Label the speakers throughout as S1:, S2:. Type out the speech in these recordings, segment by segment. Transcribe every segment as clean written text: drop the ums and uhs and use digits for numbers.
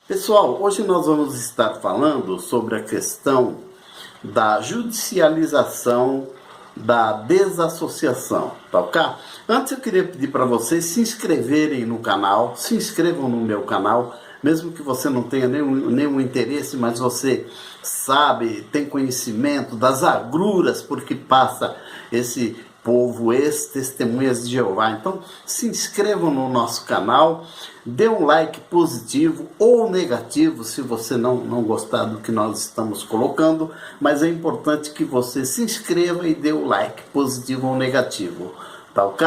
S1: Pessoal, hoje nós vamos estar falando sobre a questão da judicialização da desassociação, tá ok? Antes eu queria pedir para vocês se inscreverem no canal, se inscrevam no meu canal, mesmo que você não tenha nenhum interesse, mas você sabe, tem conhecimento das agruras por que passa esse povo, ex-testemunhas de Jeová. Então, se inscrevam no nosso canal, dê um like positivo ou negativo se você não gostar do que nós estamos colocando, mas é importante que você se inscreva e dê o like positivo ou negativo, tá ok?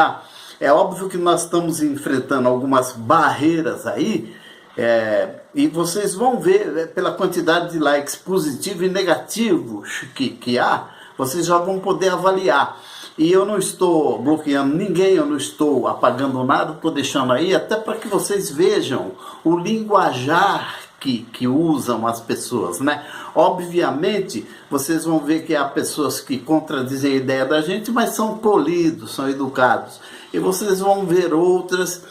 S1: É óbvio que nós estamos enfrentando algumas barreiras aí, e vocês vão ver pela quantidade de likes positivos e negativos que há, vocês já vão poder avaliar. E eu não estou bloqueando ninguém, eu não estou apagando nada, estou deixando aí até para que vocês vejam o linguajar que usam as pessoas, né? Obviamente, vocês vão ver que há pessoas que contradizem a ideia da gente, mas são polidos, são educados. E vocês vão ver outras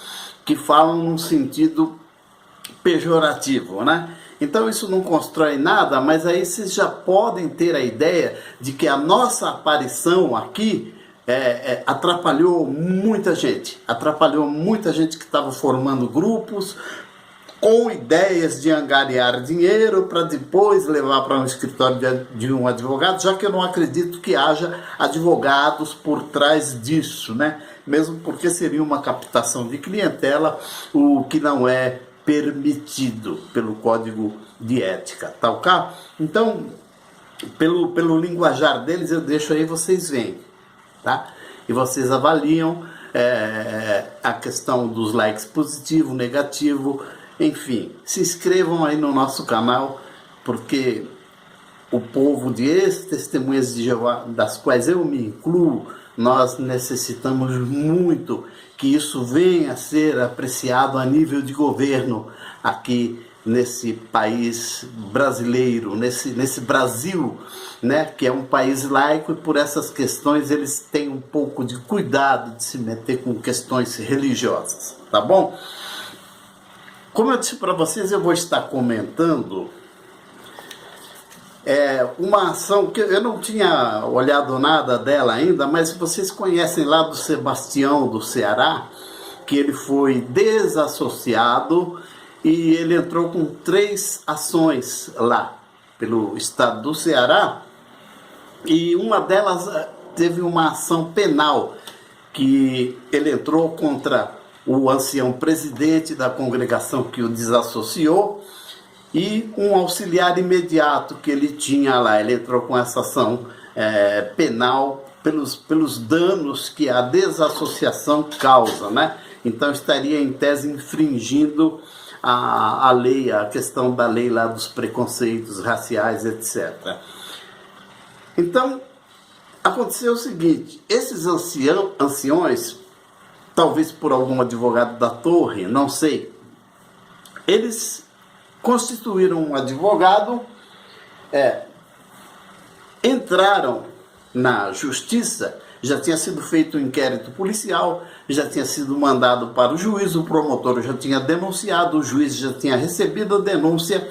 S1: que falam num sentido pejorativo, né? Então isso não constrói nada, mas aí vocês já podem ter a ideia de que a nossa aparição aqui atrapalhou muita gente que estava formando grupos com ideias de angariar dinheiro para depois levar para um escritório de um advogado, já que eu não acredito que haja advogados por trás disso, né? Mesmo porque seria uma captação de clientela, o que não é permitido pelo Código de Ética, tá ok? Então, pelo linguajar deles, eu deixo aí, vocês veem, tá? E vocês avaliam a questão dos likes positivo, negativo, enfim. Se inscrevam aí no nosso canal, porque o povo de ex-testemunhas de Jeová, das quais eu me incluo, nós necessitamos muito que isso venha a ser apreciado a nível de governo aqui nesse país brasileiro, nesse Brasil, né, que é um país laico, e por essas questões eles têm um pouco de cuidado de se meter com questões religiosas, tá bom? Como eu disse para vocês, eu vou estar comentando uma ação que eu não tinha olhado nada dela ainda, mas vocês conhecem lá do Sebastião do Ceará, que ele foi desassociado e ele entrou com 3 ações lá pelo estado do Ceará, e uma delas teve uma ação penal que ele entrou contra o ancião presidente da congregação que o desassociou e um auxiliar imediato que ele tinha lá. Ele entrou com essa ação penal pelos danos que a desassociação causa, né? Então estaria em tese infringindo a lei, a questão da lei lá dos preconceitos raciais, etc. Então, aconteceu o seguinte: esses anciões, talvez por algum advogado da torre, não sei, eles constituíram um advogado, entraram na justiça, já tinha sido feito um inquérito policial, já tinha sido mandado para o juiz, o promotor já tinha denunciado, o juiz já tinha recebido a denúncia,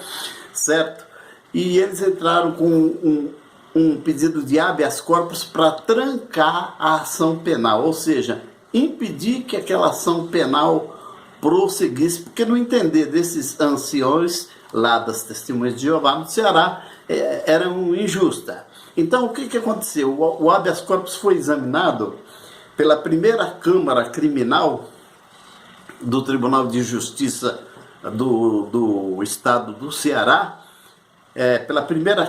S1: certo? E eles entraram com um pedido de habeas corpus para trancar a ação penal, ou seja, impedir que aquela ação penal prosseguisse, porque no entender desses anciões lá das Testemunhas de Jeová no Ceará, eram injustas. Então o que aconteceu? O habeas corpus foi examinado pela primeira Câmara Criminal do Tribunal de Justiça do Estado do Ceará, pela primeira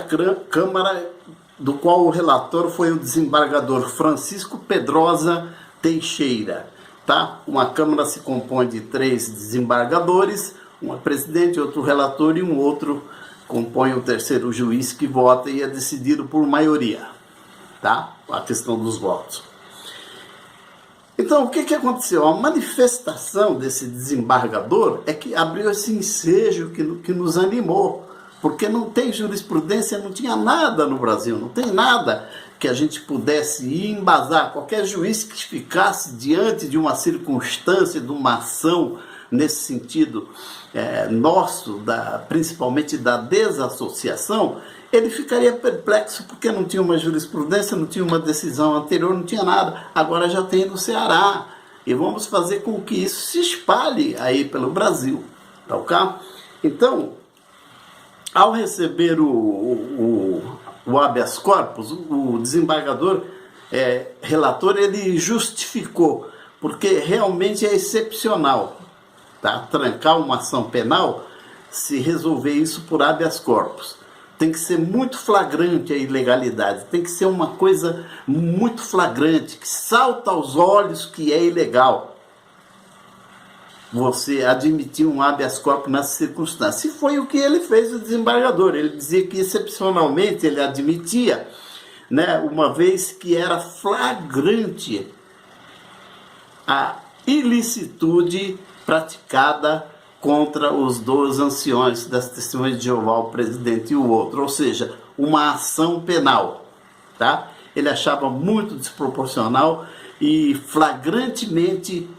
S1: Câmara, do qual o relator foi o desembargador Francisco Pedrosa Teixeira. Tá? Uma Câmara se compõe de 3 desembargadores, um presidente, outro relator e um outro compõe o terceiro juiz que vota, e é decidido por maioria, tá? A questão dos votos. Então, o que aconteceu? A manifestação desse desembargador é que abriu esse ensejo que nos animou, porque não tem jurisprudência, não tinha nada no Brasil, não tem nada que a gente pudesse embasar. Qualquer juiz que ficasse diante de uma circunstância, de uma ação nesse sentido nosso, principalmente da desassociação, ele ficaria perplexo porque não tinha uma jurisprudência, não tinha uma decisão anterior, não tinha nada. Agora já tem no Ceará. E vamos fazer com que isso se espalhe aí pelo Brasil. Tá ok? Então, ao receber o habeas corpus, o desembargador relator, ele justificou, porque realmente é excepcional, tá? Trancar uma ação penal, se resolver isso por habeas corpus. Tem que ser muito flagrante a ilegalidade, tem que ser uma coisa muito flagrante, que salta aos olhos que é ilegal você admitir um habeas corpus nessa circunstância. E foi o que ele fez, o desembargador. Ele dizia que excepcionalmente ele admitia, né, uma vez que era flagrante a ilicitude praticada contra os dois anciões das Testemunhas de Jeová, o presidente e o outro, ou seja, uma ação penal, tá? Ele achava muito desproporcional e flagrantemente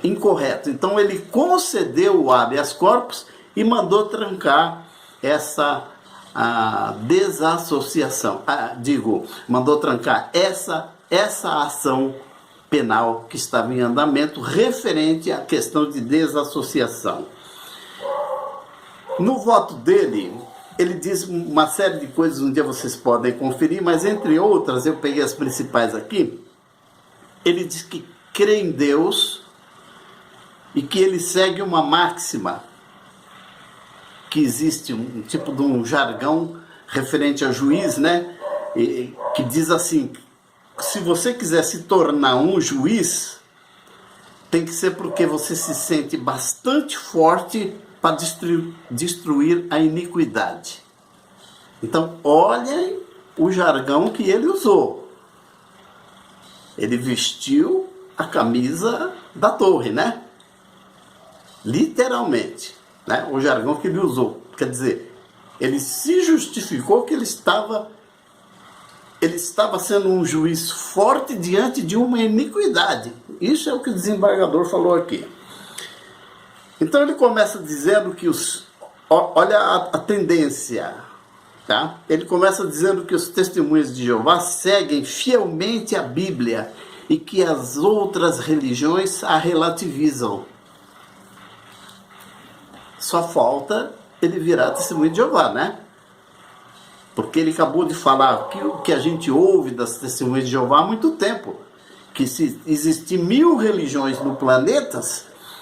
S1: incorreto. Então ele concedeu o habeas corpus e mandou trancar essa desassociação, mandou trancar essa ação penal que estava em andamento referente à questão de desassociação. No voto dele, ele diz uma série de coisas, um dia vocês podem conferir, mas entre outras, eu peguei as principais aqui. Ele diz que crê em Deus e que ele segue uma máxima, que existe um tipo de um jargão referente a juiz, né? Que diz assim: se você quiser se tornar um juiz, tem que ser porque você se sente bastante forte para destruir a iniquidade. Então, olhem o jargão que ele usou. Ele vestiu a camisa da torre, né? Literalmente, né? O jargão que ele usou. Quer dizer, ele se justificou que ele estava sendo um juiz forte diante de uma iniquidade. Isso é o que o desembargador falou aqui. Então ele começa dizendo que olha a tendência, tá? Ele começa dizendo que os testemunhas de Jeová seguem fielmente a Bíblia e que as outras religiões a relativizam. Só falta ele virar testemunho de Jeová, né? Porque ele acabou de falar o que a gente ouve das testemunhas de Jeová há muito tempo. Que se existir 1000 religiões no planeta,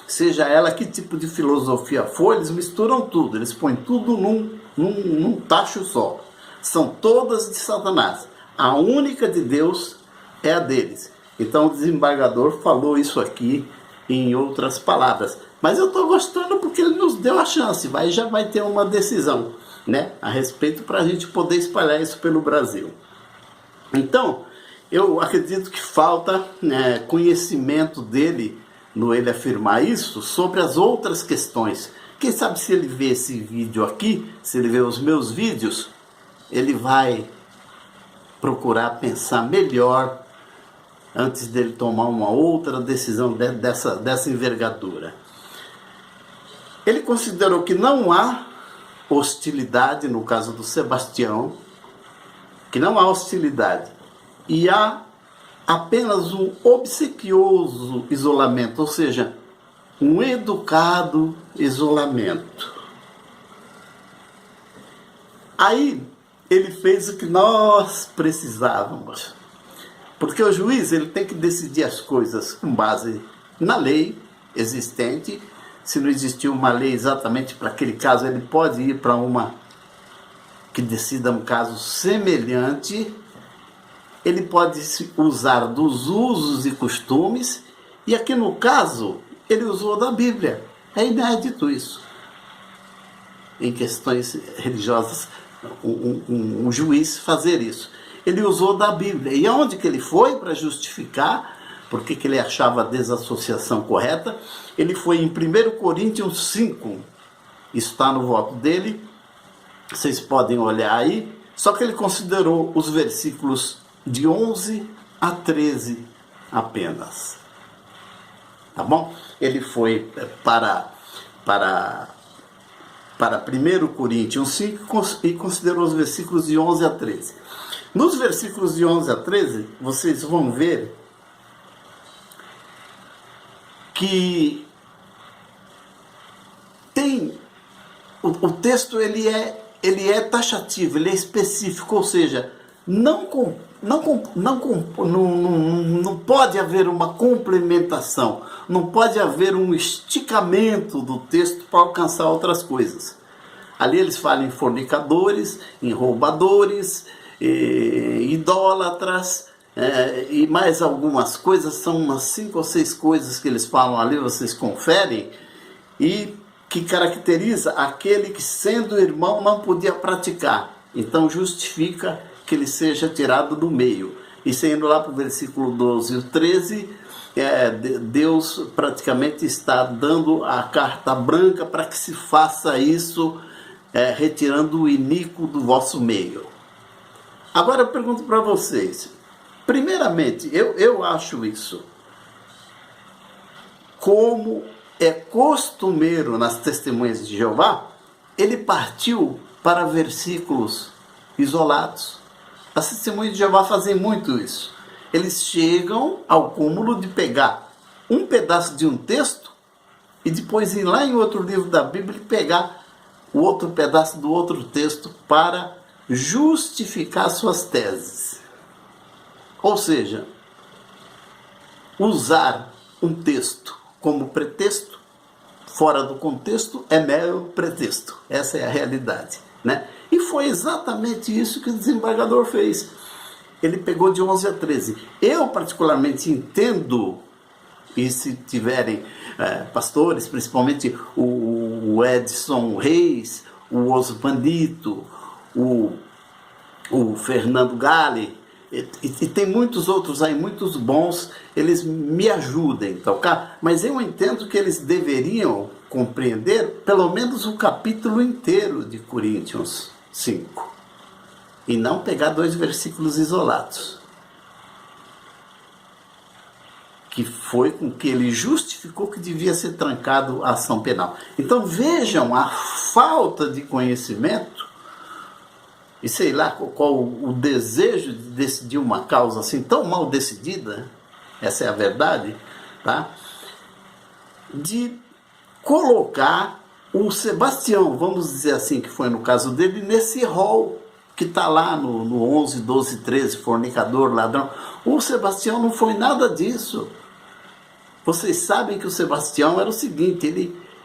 S1: seja ela que tipo de filosofia for, eles misturam tudo. Eles põem tudo num tacho só. São todas de Satanás. A única de Deus é a deles. Então o desembargador falou isso aqui em outras palavras. Mas eu estou gostando porque ele nos deu a chance. Já vai ter uma decisão, né, a respeito, para a gente poder espalhar isso pelo Brasil. Então, eu acredito que falta conhecimento dele, no ele afirmar isso, sobre as outras questões. Quem sabe se ele vê esse vídeo aqui, se ele vê os meus vídeos, ele vai procurar pensar melhor antes dele tomar uma outra decisão dessa envergadura. Ele considerou que não há hostilidade, no caso do Sebastião, que não há hostilidade, e há apenas um obsequioso isolamento, ou seja, um educado isolamento. Aí ele fez o que nós precisávamos, porque o juiz ele tem que decidir as coisas com base na lei existente. Se não existir uma lei exatamente para aquele caso, ele pode ir para uma que decida um caso semelhante. Ele pode usar dos usos e costumes, e aqui no caso, ele usou da Bíblia. É inédito isso. Em questões religiosas, um juiz fazer isso. Ele usou da Bíblia. E aonde que ele foi para justificar porque que ele achava a desassociação correta? Ele foi em 1 Coríntios 5, está no voto dele, vocês podem olhar aí, só que ele considerou os versículos de 11 a 13 apenas. tá bom? Ele foi para 1 Coríntios 5 e considerou os versículos de 11 a 13. Nos versículos de 11 a 13, vocês vão ver que tem o texto, ele é taxativo, ele é específico, ou seja, não pode haver uma complementação, não pode haver um esticamento do texto para alcançar outras coisas. Ali eles falam em fornicadores, em roubadores, idólatras, e mais algumas coisas, são umas 5 ou 6 coisas que eles falam ali, vocês conferem, e que caracteriza aquele que, sendo irmão, não podia praticar. Então justifica que ele seja tirado do meio. E saindo lá para o versículo 12 e 13, Deus praticamente está dando a carta branca para que se faça isso, retirando o iníquo do vosso meio. Agora eu pergunto para vocês, primeiramente, eu acho isso, como é costumeiro nas testemunhas de Jeová, ele partiu para versículos isolados. As testemunhas de Jeová fazem muito isso. Eles chegam ao cúmulo de pegar um pedaço de um texto e depois ir lá em outro livro da Bíblia e pegar o outro pedaço do outro texto para justificar suas teses. Ou seja, usar um texto como pretexto, fora do contexto, é mero pretexto. Essa é a realidade, né? E foi exatamente isso que o desembargador fez. Ele pegou de 11 a 13. Eu particularmente entendo, e se tiverem pastores, principalmente o Edson Reis, o Osmanito, o Fernando Galli, e tem muitos outros aí, muitos bons, eles me ajudem, tá ok? Mas eu entendo que eles deveriam compreender pelo menos o capítulo inteiro de Coríntios 5 e não pegar 2 versículos isolados, que foi com que ele justificou que devia ser trancado a ação penal. Então vejam a falta de conhecimento e sei lá qual o desejo de decidir uma causa assim tão mal decidida, essa é a verdade, tá? De colocar o Sebastião, vamos dizer assim, que foi no caso dele, nesse rol que está lá no 11, 12, 13, fornicador, ladrão. O Sebastião não foi nada disso. Vocês sabem que o Sebastião era o seguinte,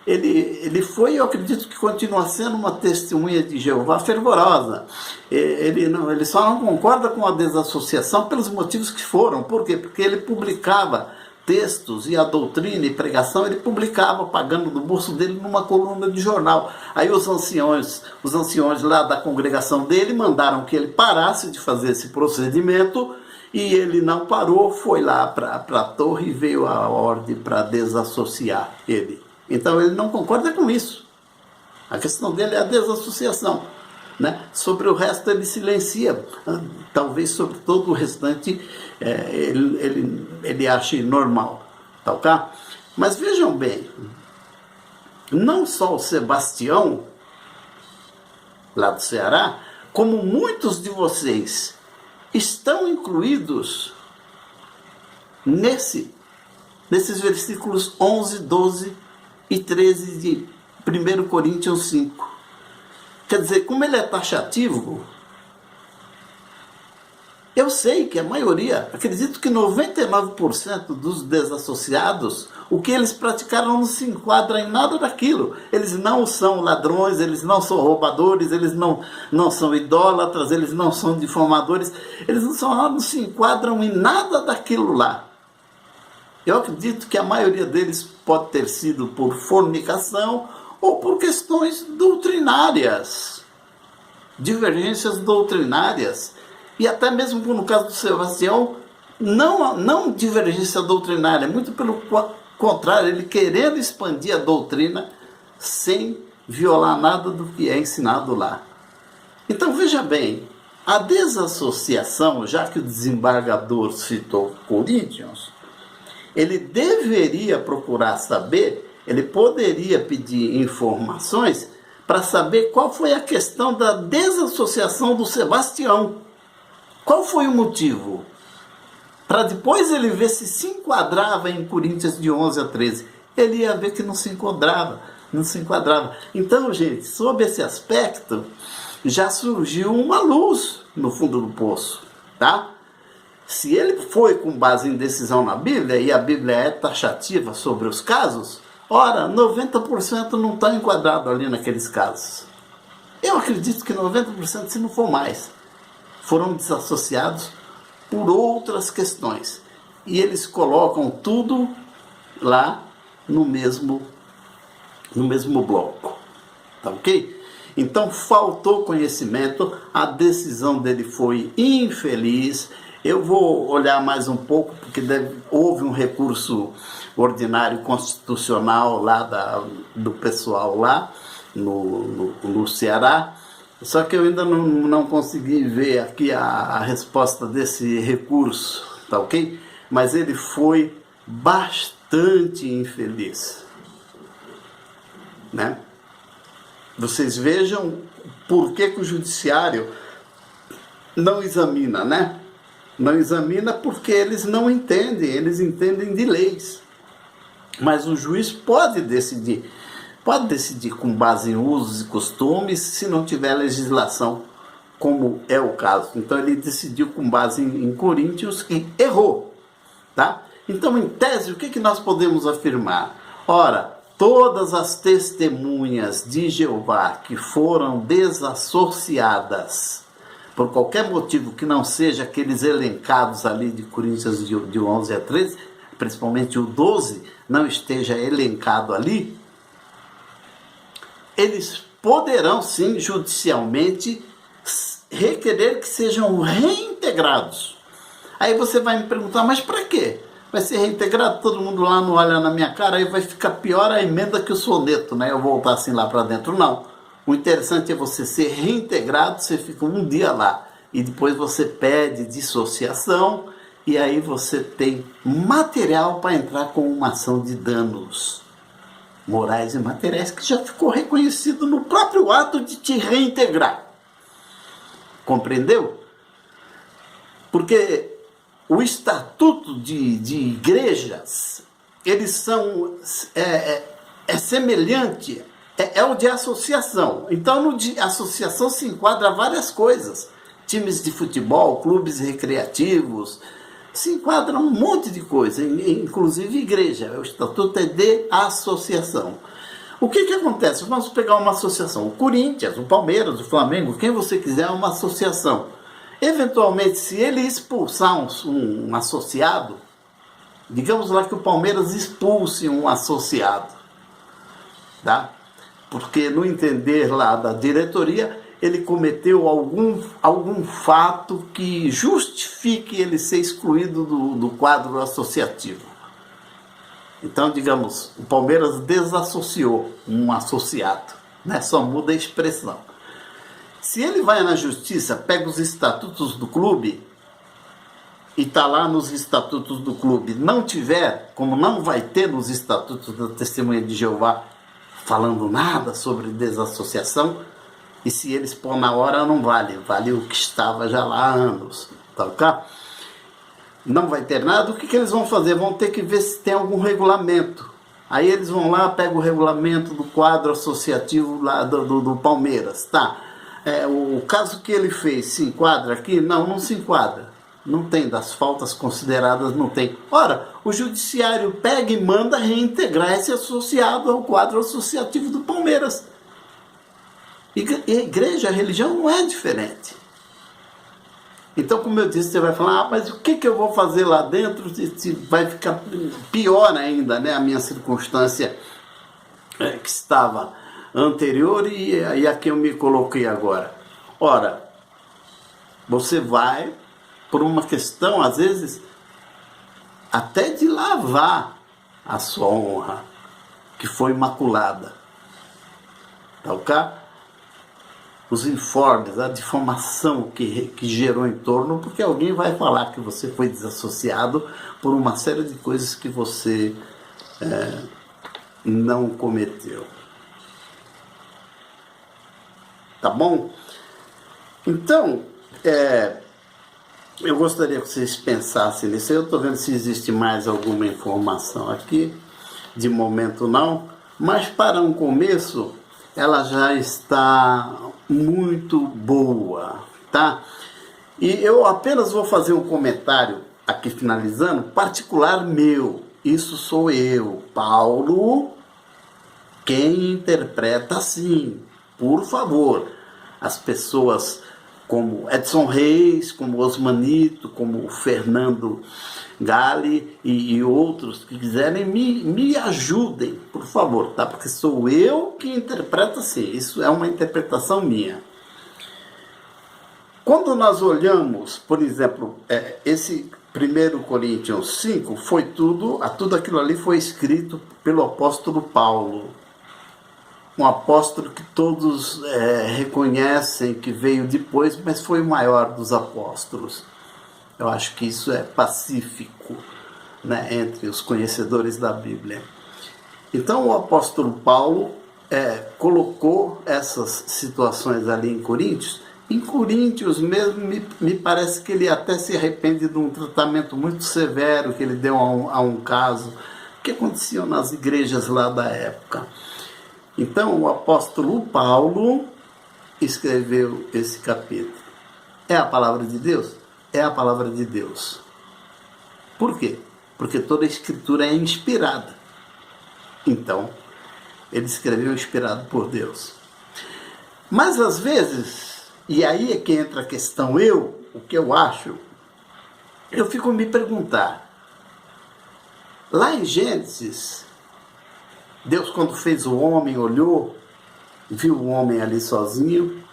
S1: ele foi, eu acredito que continua sendo uma testemunha de Jeová fervorosa. Ele só não concorda com a desassociação pelos motivos que foram. Por quê? Porque ele publicava textos e a doutrina e pregação, ele publicava pagando do bolso dele numa coluna de jornal. Aí os anciões lá da congregação dele mandaram que ele parasse de fazer esse procedimento e ele não parou, foi lá para a torre e veio a ordem para desassociar ele. Então ele não concorda com isso. A questão dele é a desassociação, né? Sobre o resto ele silencia. Talvez sobre todo o restante ele ache normal, tá ok? Mas vejam bem, não só o Sebastião, lá do Ceará, como muitos de vocês estão incluídos nesses versículos 11, 12 e 13 de 1 Coríntios 5. Quer dizer, como ele é taxativo, eu sei que a maioria, acredito que 99% dos desassociados, o que eles praticaram não se enquadra em nada daquilo. Eles não são ladrões, eles não são roubadores, eles não são idólatras, eles não são difamadores, eles não se enquadram em nada daquilo lá. Eu acredito que a maioria deles pode ter sido por fornicação ou por questões doutrinárias, divergências doutrinárias. E até mesmo no caso do Sebastião, não divergência doutrinária, muito pelo contrário, ele querendo expandir a doutrina sem violar nada do que é ensinado lá. Então veja bem, a desassociação, já que o desembargador citou Coríntios, ele deveria procurar saber, ele poderia pedir informações para saber qual foi a questão da desassociação do Sebastião. Qual foi o motivo? Para depois ele ver se enquadrava em Coríntios de 11 a 13. Ele ia ver que não se enquadrava. Então, gente, sob esse aspecto, já surgiu uma luz no fundo do poço, tá? Se ele foi com base em decisão na Bíblia, e a Bíblia é taxativa sobre os casos, ora, 90% não está enquadrado ali naqueles casos. Eu acredito que 90%, se não for mais, foram desassociados por outras questões. E eles colocam tudo lá no mesmo bloco. Tá ok? Então faltou conhecimento, a decisão dele foi infeliz. Eu vou olhar mais um pouco, porque houve um recurso ordinário constitucional lá do pessoal lá no Ceará. Só que eu ainda não consegui ver aqui a resposta desse recurso, tá ok? Mas ele foi bastante infeliz, né? Vocês vejam por que o judiciário não examina, né? Não examina porque eles não entendem, eles entendem de leis. Mas o juiz pode decidir com base em usos e costumes, se não tiver legislação, como é o caso. Então ele decidiu com base em Coríntios e errou, tá? Então, em tese, o que nós podemos afirmar? Ora, todas as testemunhas de Jeová que foram desassociadas por qualquer motivo que não seja aqueles elencados ali de Coríntios de 11 a 13, principalmente o 12, não esteja elencado ali, eles poderão sim judicialmente requerer que sejam reintegrados. Aí você vai me perguntar, mas para quê? Vai ser reintegrado, todo mundo lá não olha na minha cara, aí vai ficar pior a emenda que o soneto, né? Eu voltar assim lá para dentro. Não. O interessante é você ser reintegrado, você fica um dia lá e depois você pede dissociação e aí você tem material para entrar com uma ação de danos morais e materiais que já ficou reconhecido no próprio ato de te reintegrar. Compreendeu? Porque o estatuto de igrejas, eles são semelhante, é o de associação. Então, no de associação se enquadra várias coisas. Times de futebol, clubes recreativos, se enquadra um monte de coisa, inclusive igreja. O estatuto é de associação. O que acontece? Vamos pegar uma associação. O Corinthians, o Palmeiras, o Flamengo, quem você quiser, é uma associação. Eventualmente, se ele expulsar um associado, digamos lá que o Palmeiras expulse um associado, tá? Porque no entender lá da diretoria, ele cometeu algum fato que justifique ele ser excluído do quadro associativo. Então, digamos, o Palmeiras desassociou um associado, né? Só muda a expressão. Se ele vai na justiça, pega os estatutos do clube e está lá nos estatutos do clube, não tiver, como não vai ter nos estatutos da Testemunha de Jeová, falando nada sobre desassociação, e se eles pôr na hora não vale o que estava já lá há anos, tá ok? Não vai ter nada, o que eles vão fazer? Vão ter que ver se tem algum regulamento. Aí eles vão lá, pegam o regulamento do quadro associativo lá do Palmeiras, tá? O caso que ele fez se enquadra aqui? Não se enquadra. Não tem, das faltas consideradas não tem. Ora, o judiciário pega e manda reintegrar esse associado ao quadro associativo do Palmeiras. E a igreja, a religião não é diferente. Então, como eu disse, você vai falar, mas o que eu vou fazer lá dentro se vai ficar pior ainda, né? A minha circunstância que estava anterior e a que eu me coloquei agora. Ora, você vai por uma questão, às vezes, até de lavar a sua honra, que foi maculada. Tá ok? os informes, a difamação que gerou em torno, porque alguém vai falar que você foi desassociado por uma série de coisas que você não cometeu. Tá bom? Então, eu gostaria que vocês pensassem nisso. Eu estou vendo se existe mais alguma informação aqui. De momento não. Mas para um começo, ela já está muito boa, tá? E eu apenas vou fazer um comentário aqui finalizando, particular meu. Isso sou eu, Paulo, quem interpreta assim. Por favor, as pessoas como Edson Reis, como Osmanito, como Fernando Gale e outros que quiserem, me ajudem, por favor, tá? Porque sou eu que interpreto assim, isso é uma interpretação minha. Quando nós olhamos, por exemplo, esse 1 Coríntios 5, foi tudo aquilo ali foi escrito pelo apóstolo Paulo. Um apóstolo que todos reconhecem que veio depois, mas foi o maior dos apóstolos. Eu acho que isso é pacífico, né, entre os conhecedores da Bíblia. Então o apóstolo Paulo colocou essas situações ali em Coríntios. Em Coríntios mesmo, me parece que ele até se arrepende de um tratamento muito severo que ele deu a um caso que acontecia nas igrejas lá da época. Então, o apóstolo Paulo escreveu esse capítulo. É a palavra de Deus? É a palavra de Deus. Por quê? Porque toda a escritura é inspirada. Então, ele escreveu inspirado por Deus. Mas, às vezes, e aí é que entra a questão o que eu acho, eu fico me perguntar. Lá em Gênesis, Deus, quando fez o homem, olhou, viu o homem ali sozinho.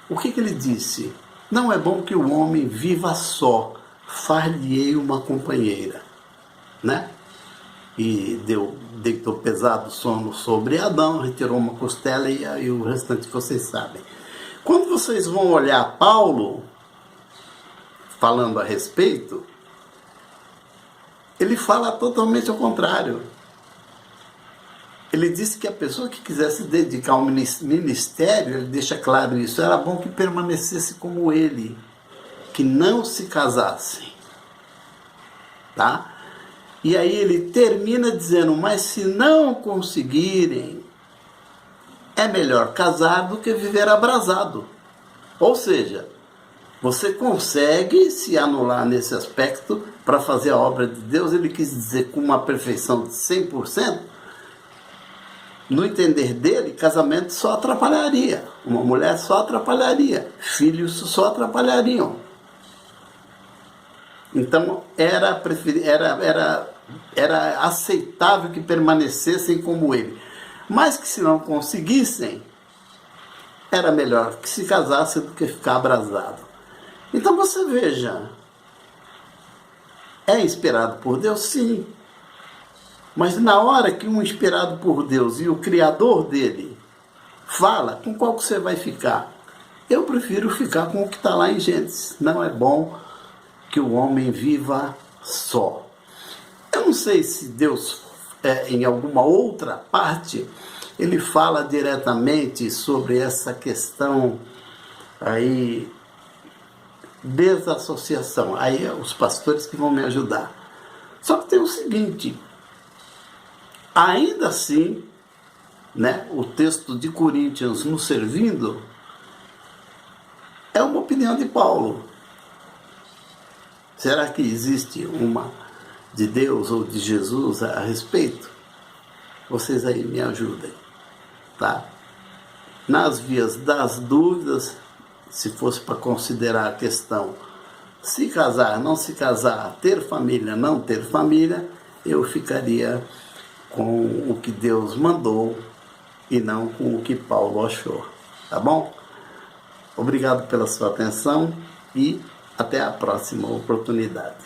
S1: O que ele disse? Não é bom que o homem viva só, far-lhe-ei uma companheira, né? E deitou pesado sono sobre Adão, retirou uma costela e o restante vocês sabem. Quando vocês vão olhar Paulo, falando a respeito, ele fala totalmente ao contrário. Ele disse que a pessoa que quisesse dedicar ao ministério, ele deixa claro isso, era bom que permanecesse como ele, que não se casassem, tá? E aí ele termina dizendo, mas se não conseguirem, é melhor casar do que viver abrasado. Ou seja, você consegue se anular nesse aspecto para fazer a obra de Deus. Ele quis dizer com uma perfeição de 100%, no entender dele, casamento só atrapalharia. Uma mulher só atrapalharia. Filhos só atrapalhariam. Então, era aceitável que permanecessem como ele. Mas que se não conseguissem, era melhor que se casassem do que ficar abrasado. Então, você veja. É inspirado por Deus? Sim. Mas na hora que um inspirado por Deus e o Criador dele fala, com qual que você vai ficar? Eu prefiro ficar com o que está lá em Gênesis. Não é bom que o homem viva só. Eu não sei se Deus, em alguma outra parte, ele fala diretamente sobre essa questão aí, desassociação. Aí é os pastores que vão me ajudar. Só que tem o seguinte... Ainda assim, né, o texto de Coríntios nos servindo é uma opinião de Paulo. Será que existe uma de Deus ou de Jesus a respeito? Vocês aí me ajudem, tá? Nas vias das dúvidas, se fosse para considerar a questão se casar, não se casar, ter família, não ter família, eu ficaria com o que Deus mandou e não com o que Paulo achou, tá bom? Obrigado pela sua atenção e até a próxima oportunidade.